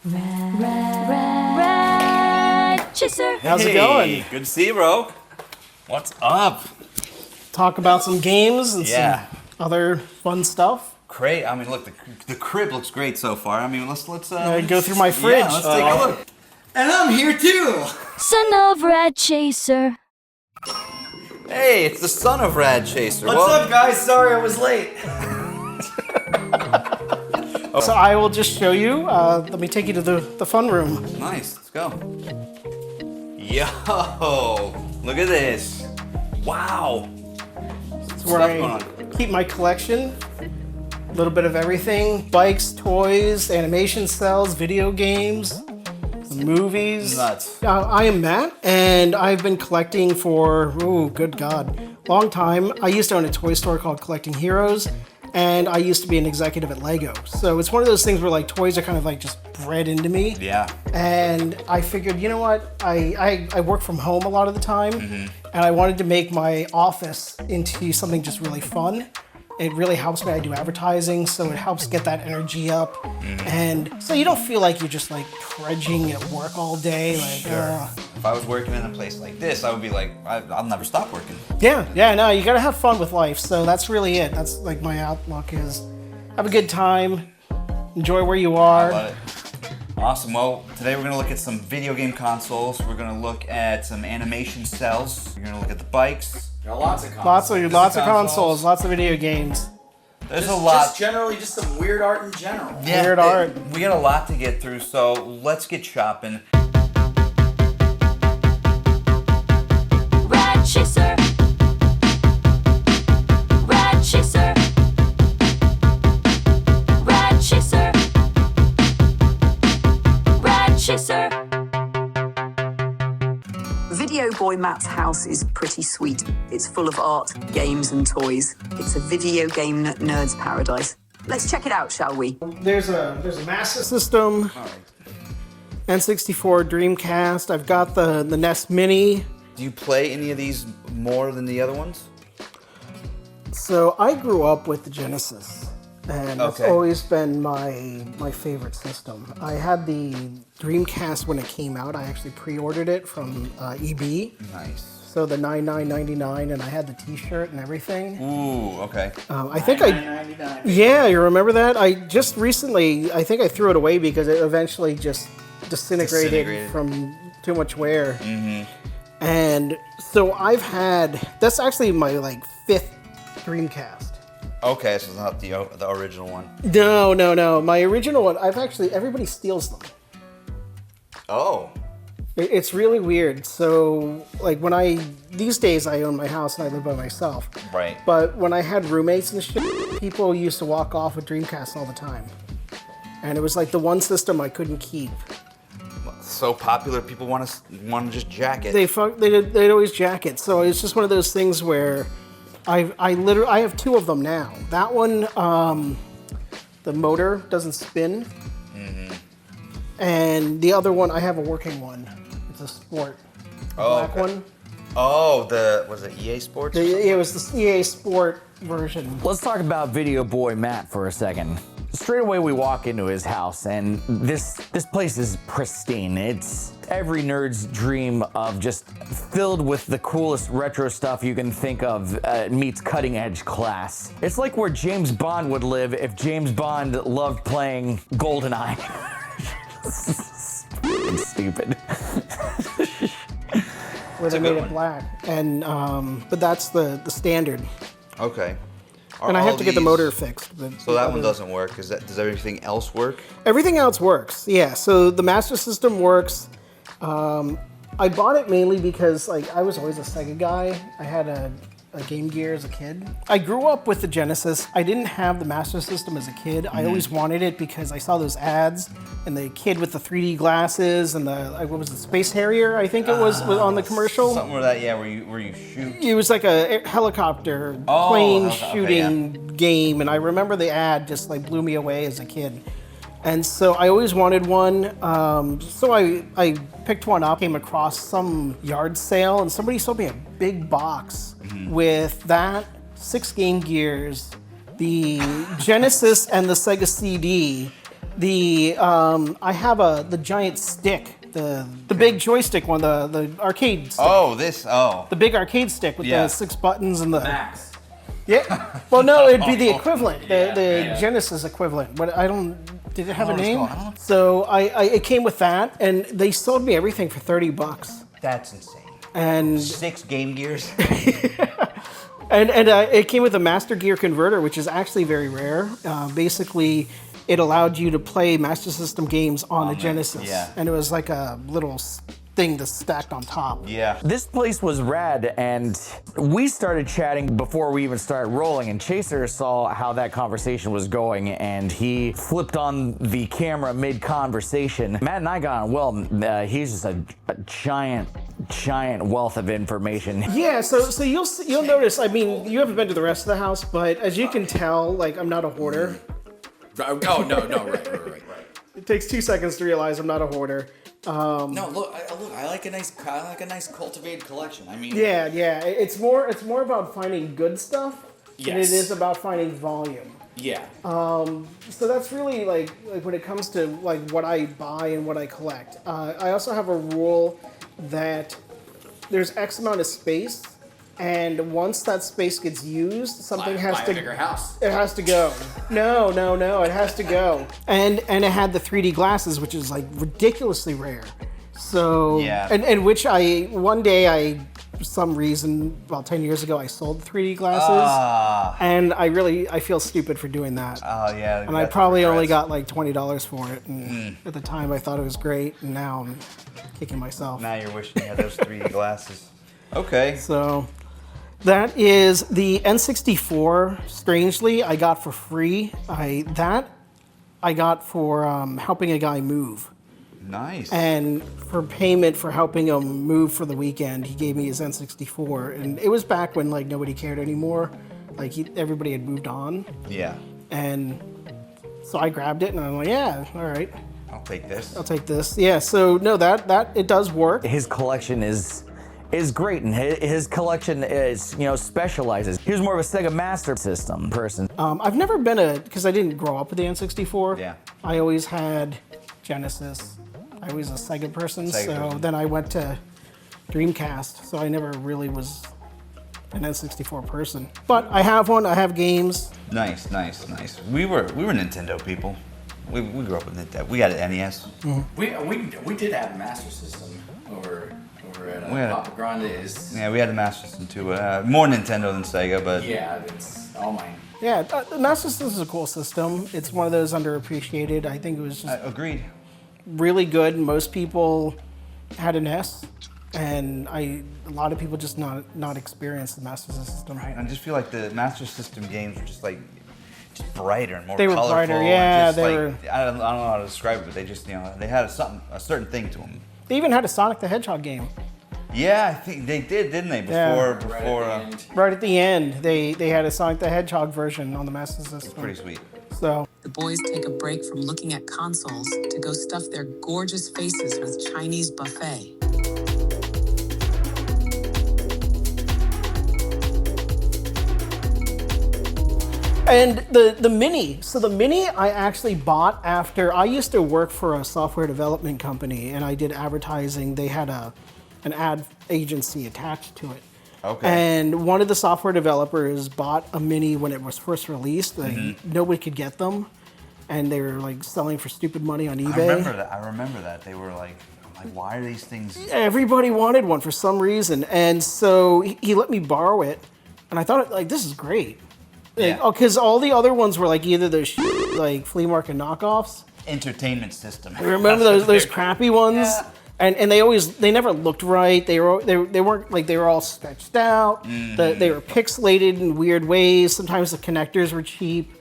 RAD CHASER. How's it going? Good to see you, bro. What's up? Talk about some games and some other fun stuff. Great. I mean, look, the crib looks great so far. I mean, let's go through my fridge. Yeah, let's take a look. And I'm here too! Son of RAD CHASER. Hey, it's the son of RAD Chaser. What's up, guys? Sorry I was late. So I will just show you. Let me take you to the fun room. Nice. Let's go. Yo, look at this. Wow. It's where I keep my collection. A little bit of everything. Bikes, toys, animation cells, video games, movies. Nuts. I am Matt, and I've been collecting for, oh, good God, long time. I used to own a toy store called Collecting Heroes, and I used to be an executive at Lego. So it's one of those things where like toys are kind of like just bred into me. Yeah. And I figured, you know what? I work from home a lot of the time, and I wanted to make my office into something just really fun. It really helps me. I do advertising, so it helps get that energy up. And so you don't feel like you're just like trudging at work all day. Like, If I was working in a place like this, I would be like, I'll never stop working. yeah, no, you gotta have fun with life. So that's really it. That's like my outlook is have a good time, enjoy where you are. I love it. Awesome. Well, today we're going to look at some video game consoles. We're going to look at some animation cells. We're going to look at the bikes. Got lots of consoles. Lots of consoles, lots of video games. There's a lot. Just generally just some weird art in general. Yeah, Weird art. We got a lot to get through, so let's get shopping. RAD CHASER. RAD CHASER. RAD CHASER. RAD CHASER. Video Boy Matt's house is pretty sweet. It's full of art, games, and toys. It's a video game nerd's paradise. Let's check it out, shall we? There's a Master System, N64, Dreamcast. I've got the NES Mini. Do you play any of these more than the other ones? So I grew up with the Genesis, and it's always been my favorite system. I had the Dreamcast when it came out. I actually pre-ordered it from EB. Nice. So the $9.99, and I had the T-shirt and everything. Ooh, okay. I think yeah, you remember that? I just recently, I think I threw it away because it eventually just disintegrated. From too much wear. And so I've had, that's actually my like 5th Dreamcast. Okay, so it's not the original one. No. My original one, everybody steals them. Oh. It's really weird. So, like these days I own my house and I live by myself. Right. But when I had roommates and shit, people used to walk off with Dreamcast all the time. And it was like the one system I couldn't keep. So popular, people want to just jack it. They'd always jack it. So it's just one of those things where I have 2 of them now. That one, the motor doesn't spin. And the other one, I have a working one. It's a sport. Black one. Oh, was it EA Sports? It was the EA Sport version. Let's talk about Video Boy Matt for a second. Straight away we walk into his house and this place is pristine. It's every nerd's dream of just filled with the coolest retro stuff you can think of meets cutting edge class. It's like where James Bond would live if James Bond loved playing GoldenEye. Stupid. Where they made it black. And but that's the standard. Okay. And I have to get the motor fixed. So that one doesn't work. Does everything else work? Everything else works, yeah. So the Master System works. I bought it mainly because like I was always a Sega guy. I had a Game Gear as a kid. I grew up with the Genesis. I didn't have the Master System as a kid. I always wanted it because I saw those ads and the kid with the 3D glasses and what was the Space Harrier, I think it was on the commercial. Something where you shoot. It was like a helicopter plane shooting game, and I remember the ad just like blew me away as a kid. And so I always wanted one. So I picked one up, came across some yard sale, and somebody sold me a big box with that, 6 Game Gears, the Genesis and the Sega CD, I have the giant stick, the big joystick one, the arcade stick. Oh, this. Oh. The big arcade stick with Yeah. the 6 buttons and the. Max. Yeah. Well, no, it'd be the equivalent, the Genesis equivalent. But I don't. Did it have a name? So it came with that, and they sold me everything for $30. That's insane. And 6 Game Gears. and it came with a Master Gear converter, which is actually very rare. Basically, it allowed you to play Master System games on a Genesis, and it was like a little thing that's stacked on top. Yeah. This place was rad, and we started chatting before we even started rolling, and Chaser saw how that conversation was going, and he flipped on the camera mid-conversation. Matt and I got on well. He's just a giant wealth of information. Yeah, so you'll notice. I mean, you haven't been to the rest of the house, but as you can tell, like I'm not a hoarder. Oh no, right. It takes 2 seconds to realize I'm not a hoarder. No, look, I like a nice cultivated collection. I mean, Yeah. It's more about finding good stuff than it is about finding volume. yeah. So that's really like when it comes to like what I buy and what I collect. I also have a rule that there's X amount of space, and once that space gets used, something has buy to. a bigger house. It has to go. No, it has to go. And it had the 3D glasses, which is like ridiculously rare. So and which one day for some reason, about 10 years ago, I sold the 3D glasses, and I feel stupid for doing that. Oh yeah. And I probably only got like $20 for it, and at the time I thought it was great, and now I'm kicking myself. Now you're wishing you had those 3D glasses. Okay. So that is the N64. Strangely, I got for free. I got for helping a guy move. Nice. And for payment for helping him move for the weekend, he gave me his N64. And it was back when like nobody cared anymore. Like everybody had moved on. Yeah. And so I grabbed it and I'm like, yeah, all right, I'll take this. I'll take this. Yeah. So no, that it does work. His collection is great, and his collection is, specializes. He was more of a Sega Master System person. I've never been because I didn't grow up with the N64. Yeah. I always had Genesis. I was a Sega person, then I went to Dreamcast, so I never really was an N64 person. But I have one, I have games. Nice. We were Nintendo people. We grew up with Nintendo. We had an NES. We did have a Master System over at Papa Grande's. Yeah, we had a Master System too. More Nintendo than Sega, but Yeah, it's all mine. Yeah, the Master System is a cool system. It's one of those underappreciated. I think it was just agreed. really good. Most people had an NES, and a lot of people just not experienced the Master System. Right. I just feel like the Master System games were just brighter and more They were colorful. brighter, yeah. And just, I don't know how to describe it, but they just they had a certain thing to them. They even had a Sonic the Hedgehog game. Yeah, I think they did, didn't they? Before. Right at the end, they had a Sonic the Hedgehog version on the Master System. Pretty sweet. So The boys take a break from looking at consoles to go stuff their gorgeous faces with Chinese buffet. And the Mini. So the Mini I actually bought after I used to work for a software development company, and I did advertising. They had an ad agency attached to it. Okay. And one of the software developers bought a Mini when it was first released. Nobody could get them, and they were selling for stupid money on eBay. I remember that. They were like, why are these things? Everybody wanted one for some reason, and so he let me borrow it, and I thought this is great. Because all the other ones were either those flea market knockoffs. Entertainment system. Remember those crappy ones? Yeah. And they never looked right. They weren't they were all stretched out. They were pixelated in weird ways. Sometimes the connectors were cheap.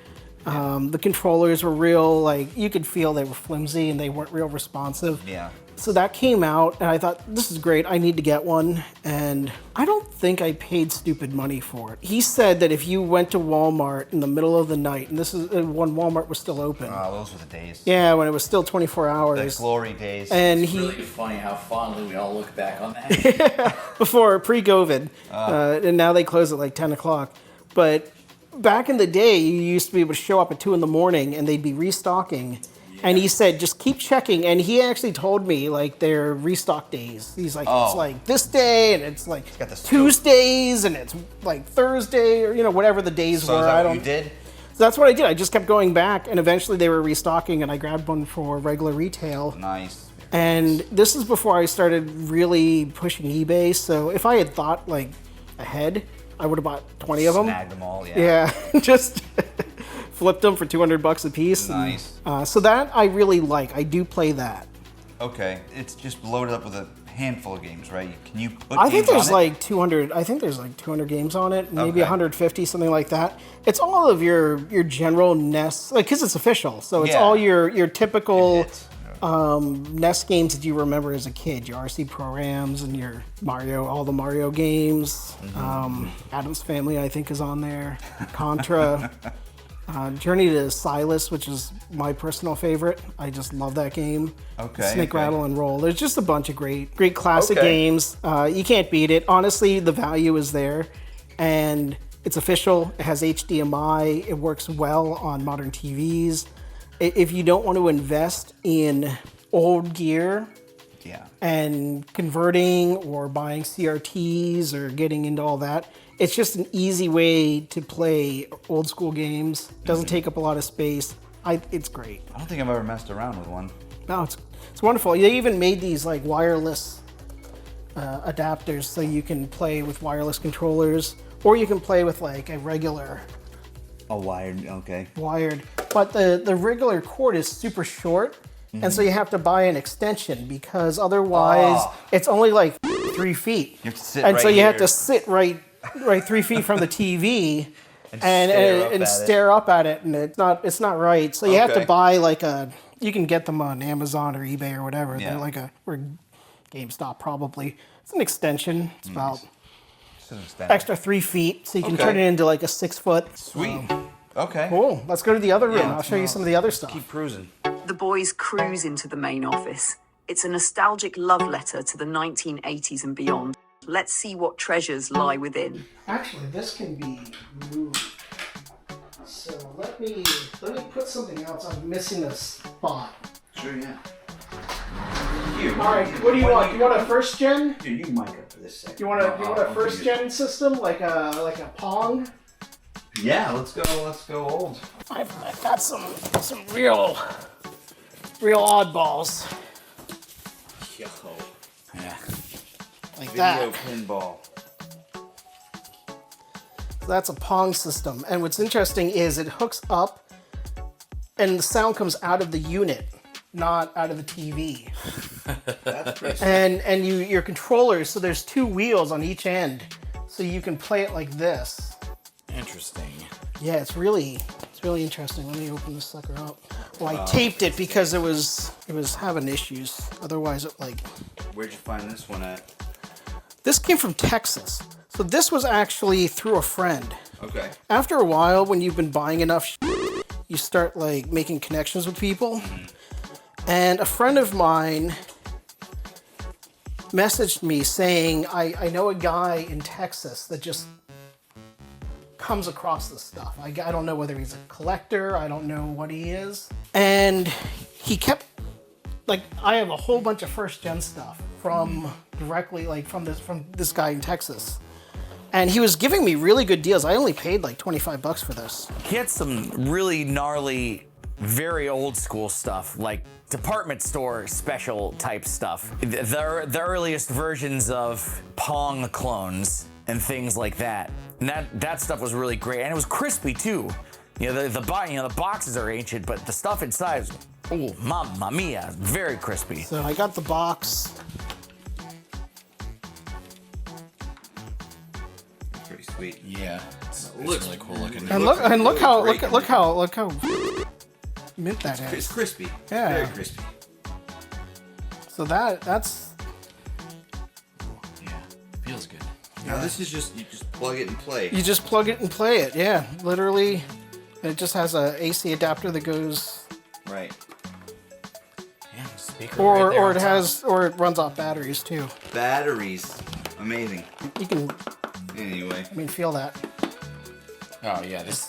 The controllers were real, you could feel they were flimsy and they weren't real responsive. Yeah. So that came out, and I thought, this is great, I need to get one. And I don't think I paid stupid money for it. He said that if you went to Walmart in the middle of the night, and this is when Walmart was still open. Oh, those were the days. Yeah, when it was still 24 hours. The glory days. And it's really funny how fondly we all look back on that. Before, pre-COVID. And now they close at 10 o'clock. But back in the day, you used to be able to show up at 2 in the morning, and they'd be restocking. And he said, just keep checking. And he actually told me, like, their restock days. He's like, it's like this day, and it's like got the Tuesdays, and it's like Thursday, or, you know, whatever the days So were. is that I what don't. you did? So that's what I did. I just kept going back, and eventually they were restocking, and I grabbed one for regular retail. Nice. And this is before I started really pushing eBay. So if I had thought, like, ahead, I would have bought 20 of them. Snagged them all, yeah. Yeah, just flipped them for $200 a piece. Nice. And, so that I really like. I do play that. Okay, it's just loaded up with a handful of games, right? Can you put I think games there's on it? like 200. I think there's like 200 games on it, maybe Okay. 150, something like that. It's all of your general NES, like, because it's official. So it's Yeah. all your typical Hits. NES games that you remember as a kid. Your RC programs and your Mario, all the Mario games. Adam's Family, I think, is on there. Contra. Journey to Silas, which is my personal favorite. I just love that game. Okay, Snake, okay. Rattle, and Roll. There's just a bunch of great classic Okay. games. You can't beat it. Honestly, the value is there, and it's official. It has HDMI. It works well on modern TVs. If you don't want to invest in old gear Yeah. and converting or buying CRTs or getting into all that, it's just an easy way to play old school games. Doesn't take up a lot of space. It's great. I don't think I've ever messed around with one. No, it's wonderful. They even made these like wireless adapters, so you can play with wireless controllers, or you can play with like a regular A wired, okay. wired. But the regular cord is super short, and so you have to buy an extension because otherwise it's only like 3 feet. You have to sit and so right you have here. to sit right 3 feet from the TV and stare up at it. stare up at it, and it's not right. So you have to Okay. buy like you can get them on Amazon or eBay or whatever. Yeah. They're like or GameStop probably. It's an extension. It's about Just an extent. extra 3 feet, so you can Okay. turn it into like a 6 foot. Sweet. Okay. Cool. Let's go to the other room. Yeah, I'll show you some of the other stuff. Keep cruising. The boys cruise into the main office. It's a nostalgic love letter to the 1980s and beyond. Let's see what treasures lie within. Actually, this can be moved. So let me put something else. I'm missing a spot. Sure, yeah. All right, what do you want? You want a first gen? Dude, you mic up for this second. You want a first gen system like a Pong? Yeah, let's go old. I've got some real oddballs Yo. Yeah. like Video that. pinball. So that's a Pong system, and what's interesting is it hooks up, and the sound comes out of the unit, not out of the TV. That's pretty And your controllers, so there's 2 wheels on each end, so you can play it like this. interesting. Yeah, it's really interesting. Let me open this sucker up. Well, I taped it because it was having issues. Otherwise, Where'd you find this one at? this came from Texas. So this was actually through a friend. Okay. After a while, when you've been buying enough, you start like making connections with people. And a friend of mine messaged me saying, I know a guy in Texas that just comes across this stuff. I don't know whether he's a collector. I don't know what he is. And he kept, like, I have a whole bunch of first gen stuff from directly, like, from this guy in Texas. And he was giving me really good deals. I only paid like $25 for this. He had some really gnarly, very old school stuff, like department store special type stuff. The earliest versions of Pong clones and things like that. And that stuff was really great, and it was crispy too. You know, the boxes are ancient, but the stuff inside is, oh, mamma mia, very crispy. So I got the box. Pretty sweet. Yeah. It looks really cool looking. And look how mint that It's is. crispy. Yeah. Very crispy. So that's Yeah. Feels good. Now this is just, you just plug it and play. you just plug it and play it. Yeah, literally. It just has a AC adapter that goes, Right. Yeah. Speaker right there or on it top. has, or it runs off batteries too. Batteries. Amazing. You can, Anyway. feel that. Oh yeah, this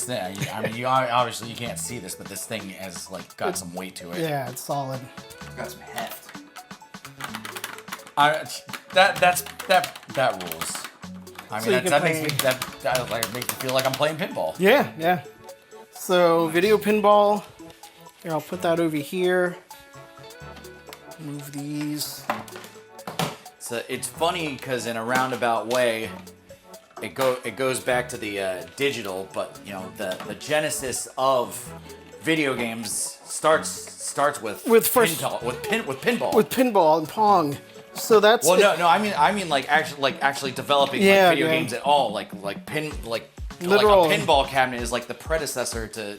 thing. I mean, obviously you can't see this, but this thing has like got some weight to it. Yeah, it's solid. It's got some heft. That rules. I So mean, you that can makes me play- that like makes me feel like I'm playing pinball. Yeah, yeah. So video pinball. Here, I'll put that over here. Move these. So it's funny because in a roundabout way, it goes back to the digital, but you know the genesis of video games starts with first- with pinball. With pinball and Pong. So that's well, no, I mean like actually developing Yeah, like video yeah. games at all, like Literal. like a pinball cabinet is like the predecessor to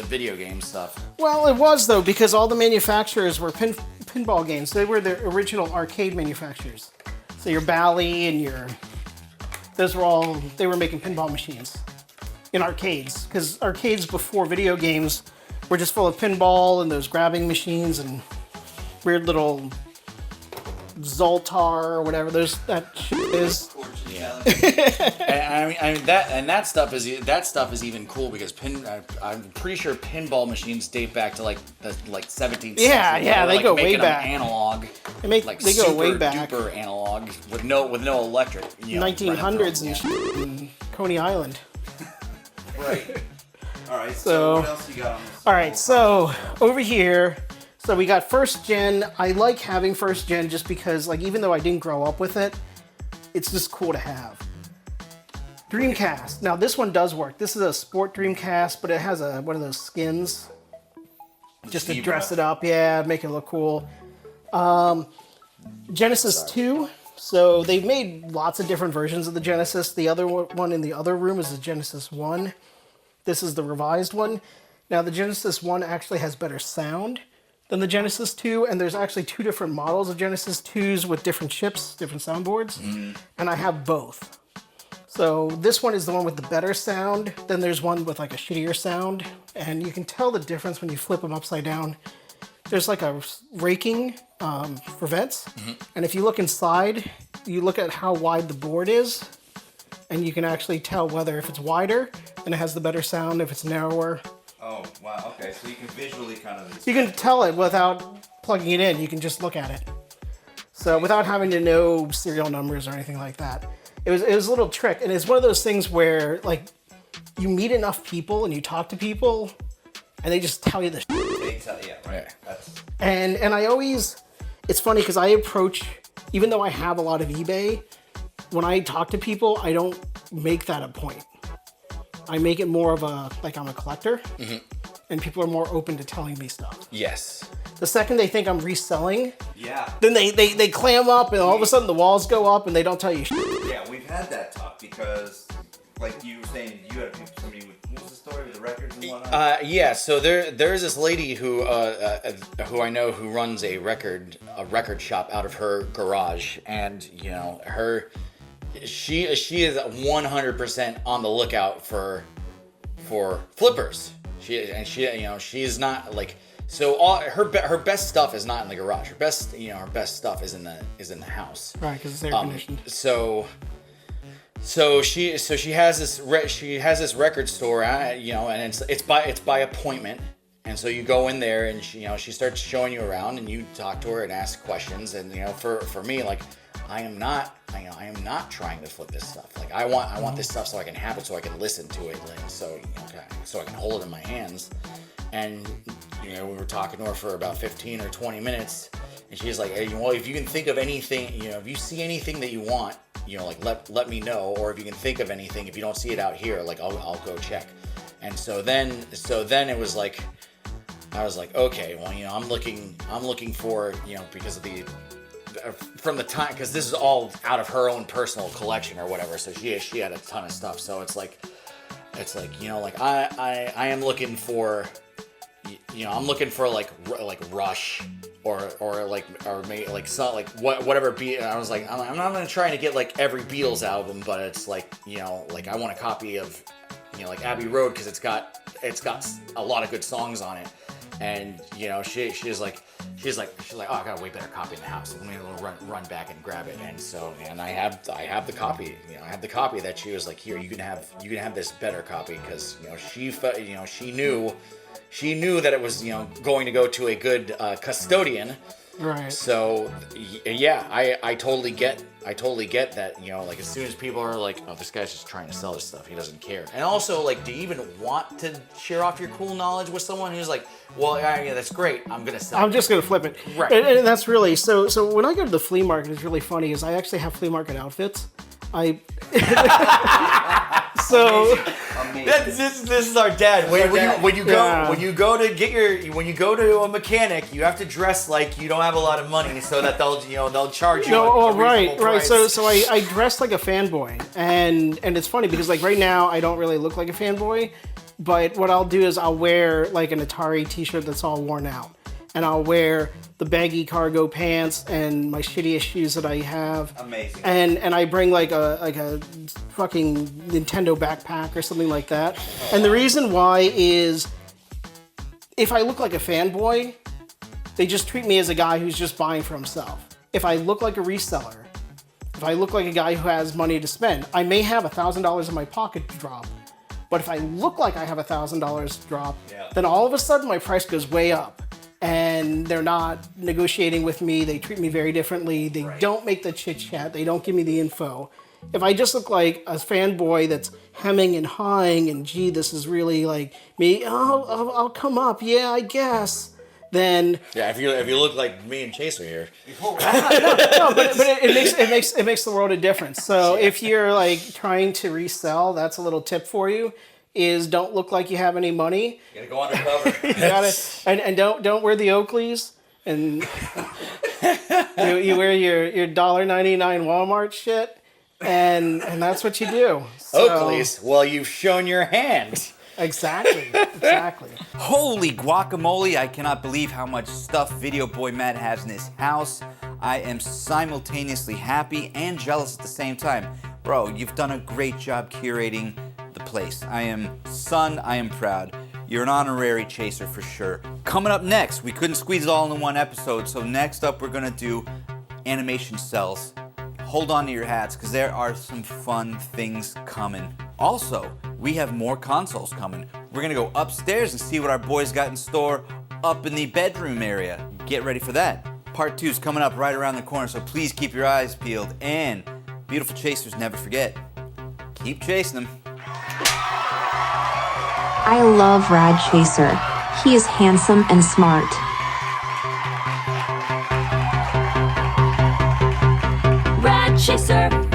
video game stuff. Well, it was though, because all the manufacturers were pinball games. They were the original arcade manufacturers. So your Bally and they were making pinball machines in arcades. Because arcades before video games were just full of pinball and those grabbing machines and weird little Zoltar or whatever that shit is. I mean that stuff is even cool because I'm pretty sure pinball machines date back to like the 17th century. Yeah, they like go way making them back. Analog. They go super way back. Duper analog with no electric. You know, 1900s running and through shit in Coney Island. Right. All right. So- So what else you got on this? All right, so over here, so we got first gen. I like having first gen just because, like, even though I didn't grow up with it, it's just cool to have. Dreamcast. Now this one does work. This is a sport Dreamcast, but it has one of those skins just to Zebra. dress it up. Yeah, make it look cool. Genesis 2. So they've made lots of different versions of the Genesis. The other one in the other room is the Genesis 1. This is the revised one. Now the Genesis 1 actually has better sound than the Genesis 2, and there's actually two different models of Genesis 2s with different chips, different soundboards, and I have both. So this one is the one with the better sound, then there's one with like a shittier sound, and you can tell the difference when you flip them upside down. There's like a raking for vents, and if you look inside, you look at how wide the board is, and you can actually tell whether if it's wider, then it has the better sound, if it's narrower. Oh wow. Okay. So you can visually kind of. You can tell it without plugging it in. You can just look at it. So without having to know serial numbers or anything like that. It was a little trick. And it's one of those things where, like, you meet enough people and you talk to people and they just tell you the shit. They tell, yeah. Right. Yeah. That's. And I always, it's funny because I approach, even though I have a lot of eBay, when I talk to people, I don't make that a point. I make it more of like I'm a collector, and people are more open to telling me stuff. Yes. The second they think I'm reselling, Yeah. then they clam up, and all of a sudden the walls go up, and they don't tell you shit. Yeah, we've had that talk because, like you were saying, you had somebody with, what was the story with the records and whatnot? Yeah. So there's this lady who I know who runs a record shop out of her garage, and you know she is 100% on the lookout for flippers. She's not like, so all her best stuff is not in the garage. Her best stuff is in the house. Right, because it's air conditioned. So she has this record store, and it's by appointment. And so you go in there, and she starts showing you around, and you talk to her and ask questions. And for me, like, I am not trying to flip this stuff. Like I want this stuff so I can have it, so I can listen to it, like, so I can hold it in my hands. And we were talking to her for about 15 or 20 minutes, and she's like, hey, well, if you can think of anything, if you see anything that you want, like let me know, or if you can think of anything, if you don't see it out here, like I'll go check. And so then it was like, I was like, okay, well, I'm looking for, because of from the time, because this is all out of her own personal collection or whatever, so she had a ton of stuff. So it's like I am looking for, I'm looking for like Rush or maybe like some, like whatever beat. I was like, I'm not gonna try to get like every Beatles album, but it's like, like I want a copy of like Abbey Road, because it's got a lot of good songs on it. and you know, she's like, oh, I got a way better copy in the house. Let me run back and grab it. And so, and I have the copy. You know, I have the copy that she was like, here, you can have this better copy, because you know, she knew that it was, you know, going to go to a good custodian. Right. So yeah, I totally get that, you know, like as soon as people are like, oh, this guy's just trying to sell this stuff, he doesn't care. And also, like, do you even want to share off your cool knowledge with someone who's like, well, yeah, that's great, I'm gonna sell I'm just gonna flip it. Right. And that's really so when I go to the flea market, it's really funny is I actually have flea market outfits. So this is our dad. When you go to a mechanic, you have to dress like you don't have a lot of money, so that they'll charge you. Right. Price. So I dress like a fanboy, and it's funny because like right now I don't really look like a fanboy, but what I'll do is I'll wear like an Atari T-shirt that's all worn out, and I'll wear the baggy cargo pants and my shittiest shoes that I have. Amazing. And I bring like a fucking Nintendo backpack or something like that. And the reason why is if I look like a fanboy, they just treat me as a guy who's just buying for himself. If I look like a reseller, if I look like a guy who has money to spend, I may have $1,000 in my pocket to drop. But if I look like I have $1,000 to drop, then all of a sudden my price goes way up. And they're not negotiating with me. They treat me very differently. They don't make the chit chat. They don't give me the info. If I just look like a fanboy that's hemming and hawing and gee, this is really like me. Oh, I'll come up. Yeah, I guess. Then yeah, if you look like me and Chaser here. no, but it makes the world a difference. So if you're like trying to resell, that's a little tip for you. Is don't look like you have any money. You gotta go undercover. You gotta, and don't wear the Oakleys, and you wear your $1.99 Walmart shit, and that's what you do. So, Oakleys. Well, you've shown your hand. Exactly. Holy guacamole, I cannot believe how much stuff Video Boy Matt has in his house. I am simultaneously happy and jealous at the same time. Bro, you've done a great job curating the place. I am proud. You're an honorary chaser for sure. Coming up next, we couldn't squeeze it all in one episode, so next up we're gonna do animation cells. Hold on to your hats, because there are some fun things coming. Also, we have more consoles coming. We're gonna go upstairs and see what our boys got in store up in the bedroom area. Get ready for that. Part 2 is coming up right around the corner, so please keep your eyes peeled. And beautiful chasers, never forget, keep chasing them. I love RAD Chaser. He is handsome and smart. RAD Chaser.